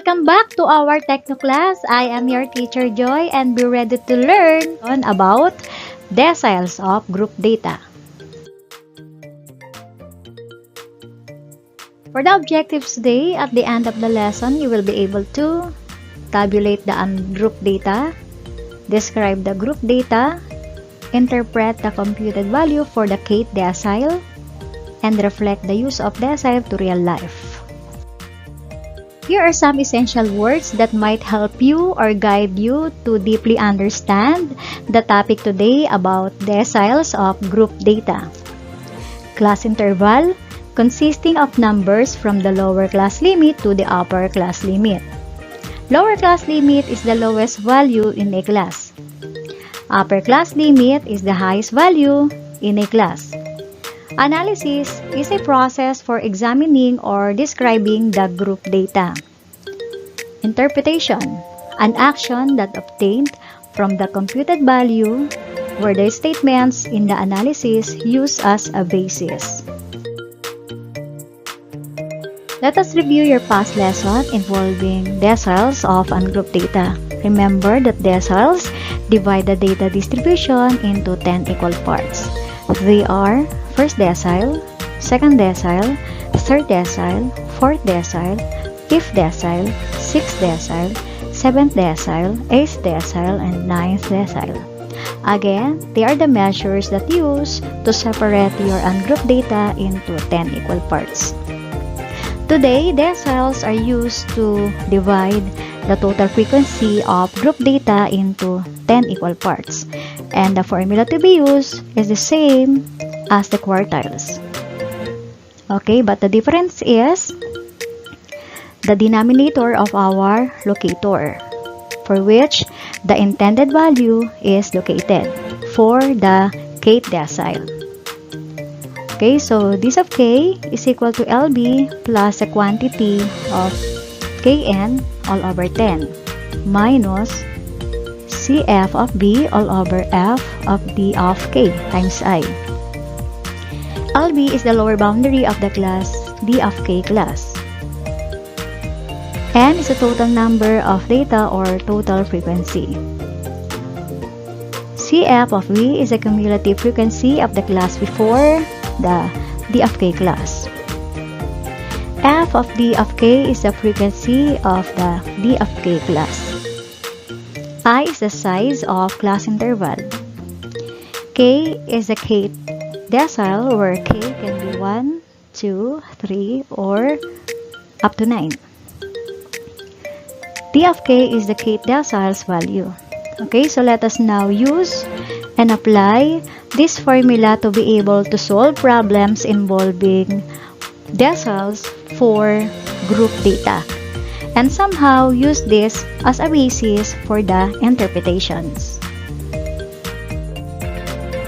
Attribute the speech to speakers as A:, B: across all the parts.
A: Welcome back to our Techno class. I am your teacher Joy and be ready to learn about deciles of group data. For the objectives today, at the end of the lesson, you will be able to tabulate the ungrouped data, describe the group data, interpret the computed value for the kth decile, and reflect the use of decile to real life. Here are some essential words that might help you or guide you to deeply understand the topic today about deciles of group data. Class interval, consisting of numbers from the lower class limit to the upper class limit. Lower class limit is the lowest value in a class. Upper class limit is the highest value in a class. Analysis is a process for examining or describing the group data. Interpretation, an action that obtained from the computed value where the statements in the analysis used as a basis. Let us review your past lesson involving deciles of ungrouped data. Remember that deciles divide the data distribution into 10 equal parts. They are first decile, second decile, third decile, fourth decile, fifth decile, sixth decile, seventh decile, eighth decile, and ninth decile. Again, they are the measures that use to separate your ungrouped data into 10 equal parts. Today, deciles are used to divide the total frequency of group data into 10 equal parts, and the formula to be used is the same as the quartiles. Okay, but the difference is the denominator of our locator, for which the intended value is located for the kth decile. Okay, so this of k is equal to LB plus the quantity of Kn all over 10 minus Cf of B all over F of D of K times I. LB is the lower boundary of the class D of K class. N is the total number of data or total frequency. Cf of V is the cumulative frequency of the class before the D of K class. F of D of K is the frequency of the D of K class. I is the size of class interval. K is the kth decile where K can be 1, 2, 3, or up to 9. D of K is the kth decile's value. Okay, so let us now use and apply this formula to be able to solve problems involving deciles for group data and somehow use this as a basis for the interpretations.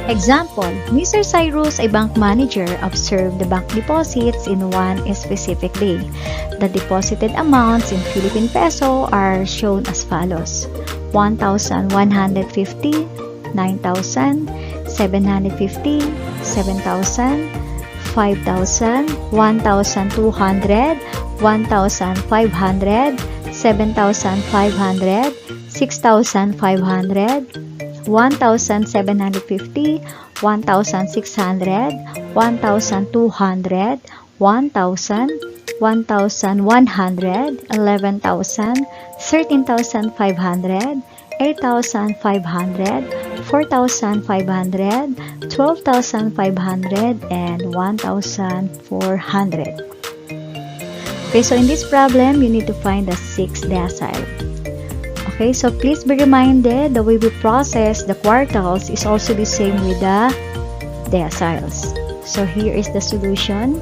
A: Example, Mr. Cyrus, a bank manager, observed the bank deposits in one specific day. The deposited amounts in Philippine peso are shown as follows: 1,150, 9,000, 750, 7,000, 5,000, 1,200, 1,500, 7,500, 6,500, 1,750, 1,600, 1,200, 1,000, 1,100, 11,000, 13,500, 8,500, 4,500, 12,500, and 1,400. Okay, so in this problem, you need to find the sixth decile. Okay, so please be reminded the way we process the quartiles is also the same with the deciles. So here is the solution.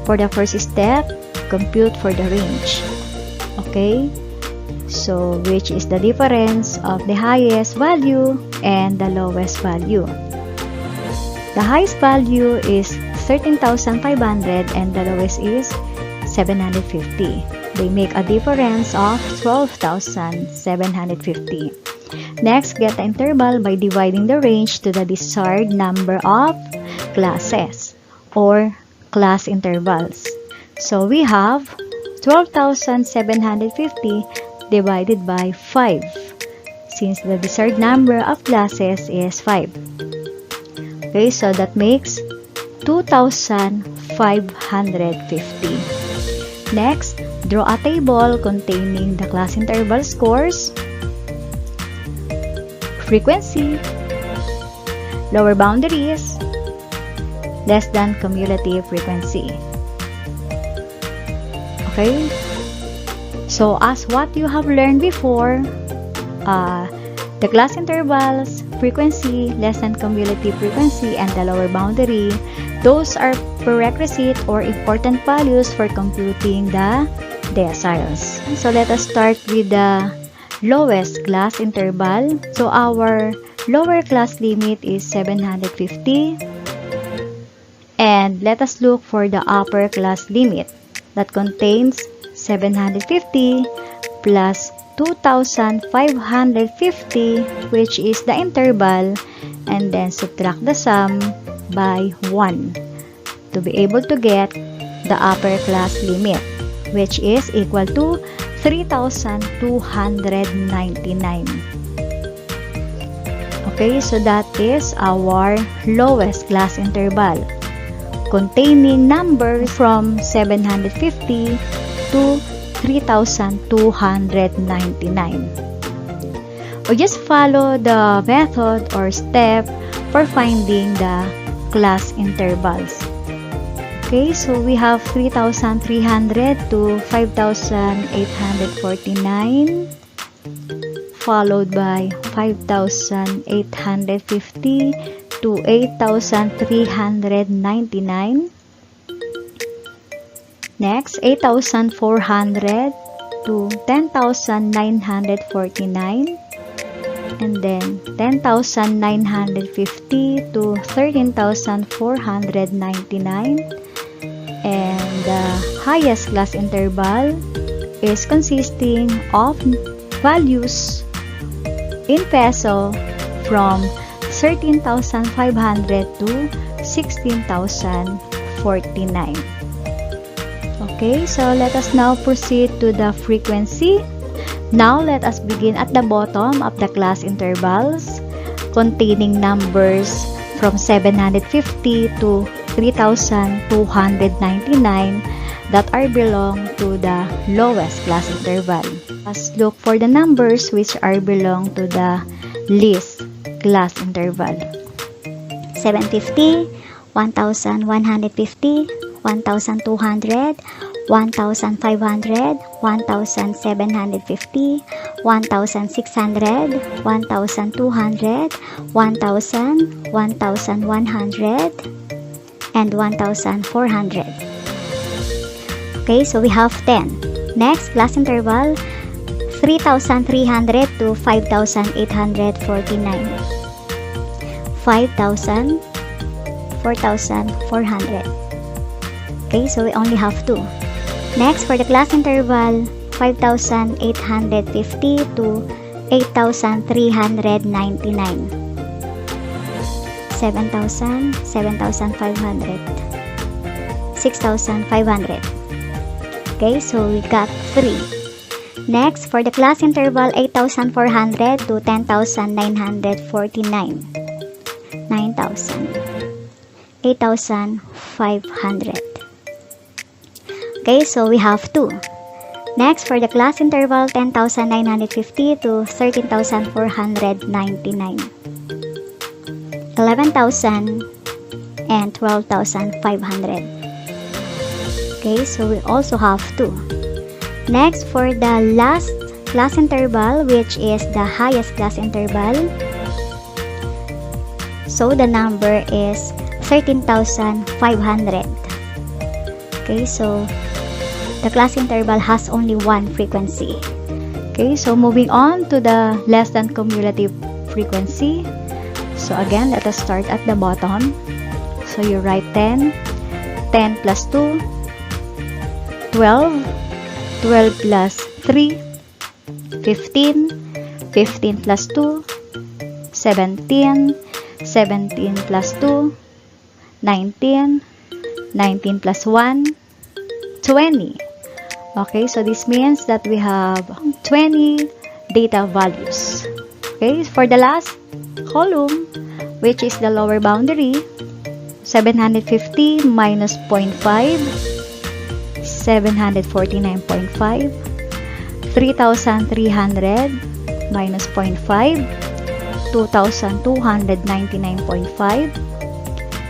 A: For the first step, compute for the range. Okay, so which is the difference of the highest value and the lowest value. The highest value is 13,500 and the lowest is 750. They make a difference of 12,750. Next, get the interval by dividing the range to the desired number of classes or class intervals. So we have 12,750 divided by 5, since the desired number of classes is 5. Okay, so that makes 2,550. Next, draw a table containing the class interval scores, frequency, lower boundaries, less than cumulative frequency. Okay? So, as what you have learned before, the class intervals, frequency, less than cumulative frequency, and the lower boundary, those are prerequisite or important values for computing the deciles. So, let us start with the lowest class interval. So, our lower class limit is 750. And let us look for the upper class limit that contains 750 plus 2,550, which is the interval, and then subtract the sum by 1 to be able to get the upper class limit, which is equal to 3,299. Okay, so that is our lowest class interval, containing numbers from 750 to 3,299. Or just follow the method or step for finding the class intervals. Okay, so we have 3,300 to 5,849, followed by 5,850 to 8,399. Next, 8,400 to 10,949, and then 10,950 to 13,499, and the highest class interval is consisting of values in peso from 13,500 to 16,049. Okay, so let us now proceed to the frequency. Now, let us begin at the bottom of the class intervals containing numbers from 750 to 3,299 that are belong to the lowest class interval. Let's look for the numbers which are belong to the least class interval.
B: 750, 1,150, 1,200, 1,500, 1,750, 1,600, 1,200, 1,000, 1,100, and 1,400. Okay, so we have 10. Next, class interval 3,300 to 5,849. 5,000, 4,400. Okay, so we only have 2. Next, for the class interval 5,850 to 8,399. 7,000, 7,500, 6,500. Okay, so we got 3. Next, for the class interval 8,400 to 10,949. 9,000, 8,500. Okay, so we have 2. Next, for the class interval 10,950 to 13,499. 11,000 and 12,500. Okay, so we also have 2. Next, for the last class interval, which is the highest class interval, so the number is 13,500. Okay, so the class interval has only one frequency.
A: Okay, so moving on to the less than cumulative frequency. So again, let us start at the bottom. So you write 10, 10 plus 2, 12, 12 plus 3, 15, 15 plus 2, 17, 17 plus 2, 19, 19 plus 1, 20. Okay, so this means that we have 20 data values. Okay, for the last column, which is the lower boundary, 750 minus 0.5, 749.5, 3,300 minus 0.5, 2,299.5,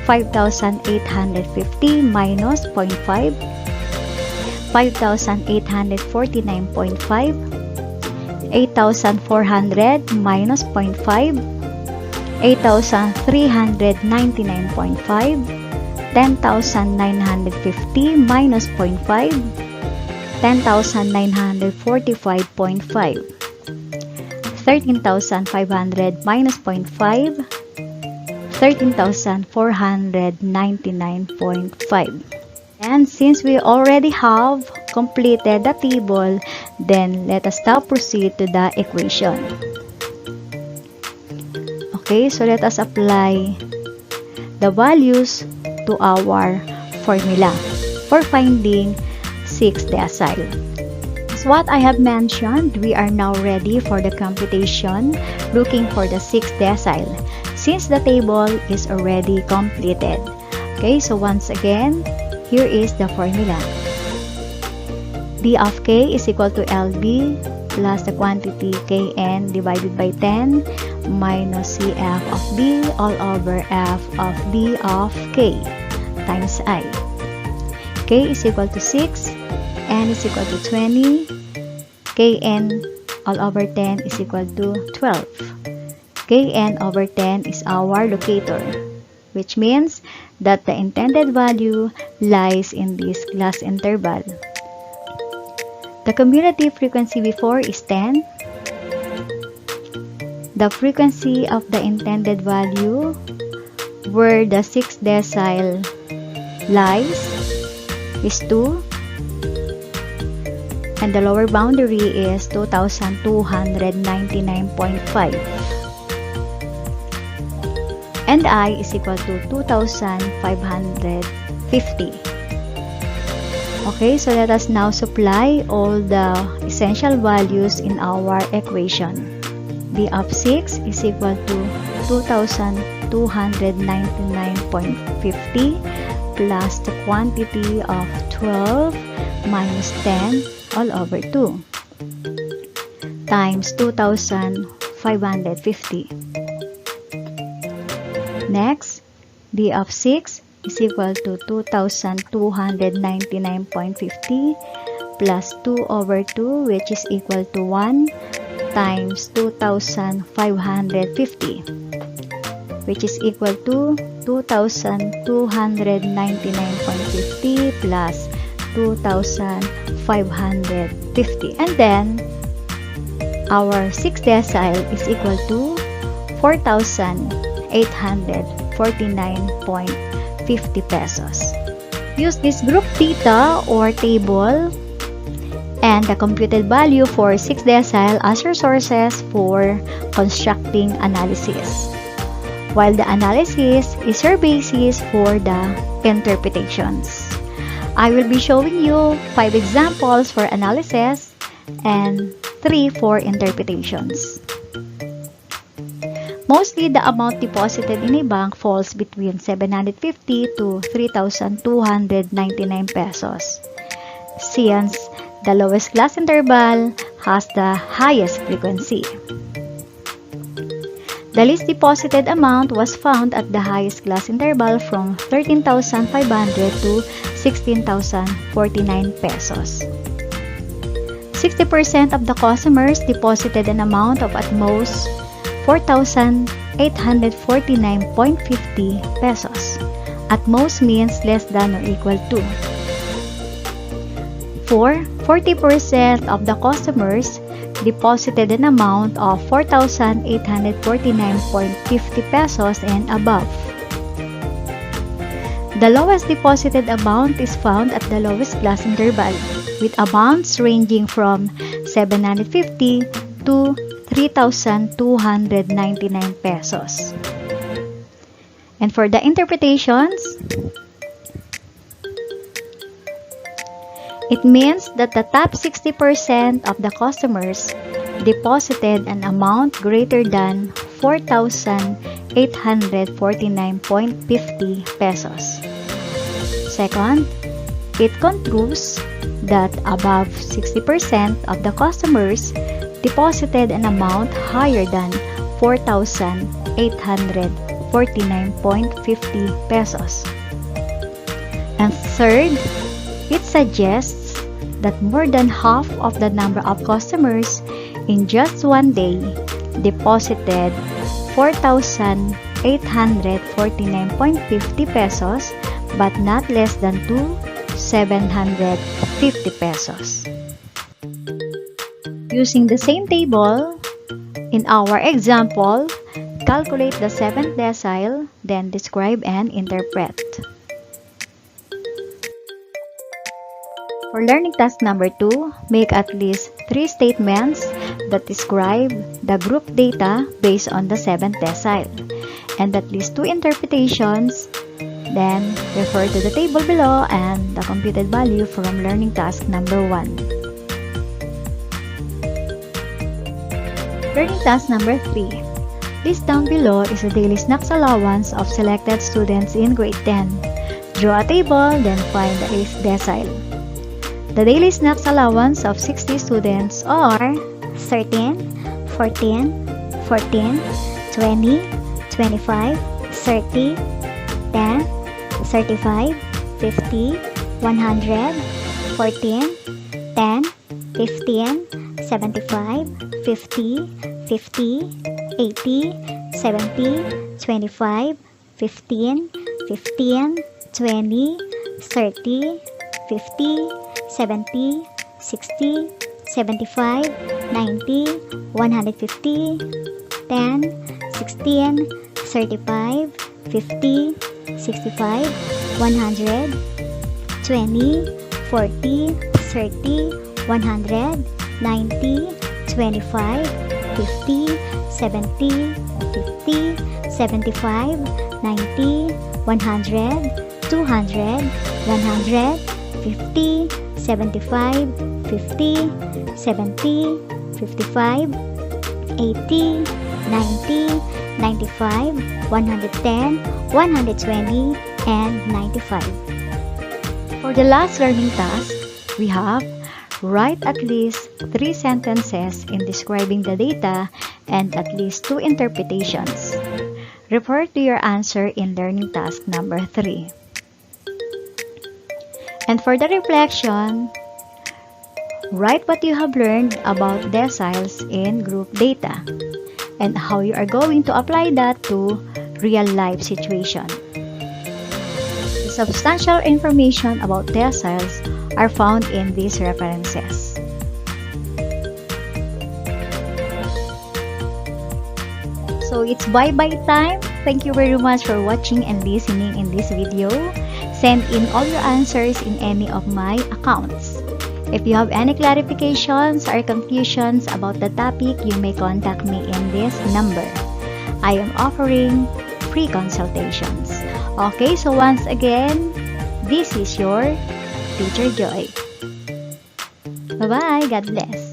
A: 5,850 minus 0.5, 5,849.5, 8,400 minus 0.5, 8,399.5, 10,950 minus 0.5, 10,945.5, 13,500 minus 0.5, 13,499.5. And since we already have completed the table, then let us now proceed to the equation. Okay, so let us apply the values to our formula for finding 6 decile. As what I have mentioned, we are now ready for the computation looking for the 6 decile since the table is already completed. Okay, so once again, here is the formula. D of k is equal to LB plus the quantity Kn divided by 10 minus Cf of B all over F of B of K times I. K is equal to 6, N is equal to 20, Kn all over 10 is equal to 12. Kn over 10 is our locator, which means that the intended value lies in this class interval. The cumulative frequency before is 10. The frequency of the intended value where the 6 decile lies is 2. And the lower boundary is 2,299.5. And I is equal to 2,550. Okay, so let us now supply all the essential values in our equation. D of 6 is equal to 2,299.50 plus the quantity of 12 minus 10 all over 2 times 2,550. Next, D of 6 is equal to 2,299.50 plus 2 over 2, which is equal to 1 times 2,550, which is equal to 2,299.50 plus 2,550. And then, our 6 decile is equal to 4,849.50 pesos. Use this group data or table and the computed value for 6 decile as your sources for constructing analysis, while the analysis is your basis for the interpretations. I will be showing you 5 examples for analysis and 3 for interpretations. Mostly, the amount deposited in a bank falls between 750 to 3,299 pesos, since the lowest class interval has the highest frequency. The least deposited amount was found at the highest class interval from 13,500 to 16,049 pesos. 60% of the customers deposited an amount of at most 4,849.50 pesos. At most means less than or equal to. 40% of the customers deposited an amount of 4,849.50 pesos and above. The lowest deposited amount is found at the lowest class interval, with amounts ranging from 750 to 3,299 pesos. And for the interpretations, It means that the top 60% of the customers deposited an amount greater than 4,849.50 pesos. Second, it concludes that above 60% of the customers deposited an amount higher than 4,849.50 pesos. And third, it suggests that more than half of the number of customers in just one day deposited 4,849.50 pesos but not less than 2,750 pesos. Using the same table, in our example, calculate the 7th decile, then describe and interpret. For learning task number 2, make at least 3 statements that describe the group data based on the 7th decile, and at least 2 interpretations. Then, refer to the table below and the computed value from learning task number 1. Learning task number 3. List down below is the daily snacks allowance of selected students in grade 10. Draw a table, then find the 8th decile. The daily snacks allowance of 60 students are
B: 13, 14, 14, 20, 25, 30, 10, 35, 50, 100, 14, 10, 15, 75, 50, 50, 80, 70, 25, 15, 15, 20, 30, 50, 70, 60, 75, 90, 150, 10, 16, 35, 50, 65, 100, 20, 40, 30, 100, 90, 25, 50, 70, 50, 75, 90, 100, 200, 100, 50, 75, 50, 70, 55, 80, 90, 95, 110, 120, and 95. For the last learning task, we have write at least 3 sentences in describing the data and at least 2 interpretations. Refer to your answer in learning task number 3. And for the reflection, write what you have learned about deciles in group data and how you are going to apply that to real-life situation. The substantial information about deciles are found in these references. So it's bye-bye time. Thank you very much for watching and listening in this video. Send in all your answers in any of my accounts. If you have any clarifications or confusions about the topic, you may contact me in this number. I am offering free consultations. Okay, so once again, this is your Teacher Joy. Bye-bye. God bless.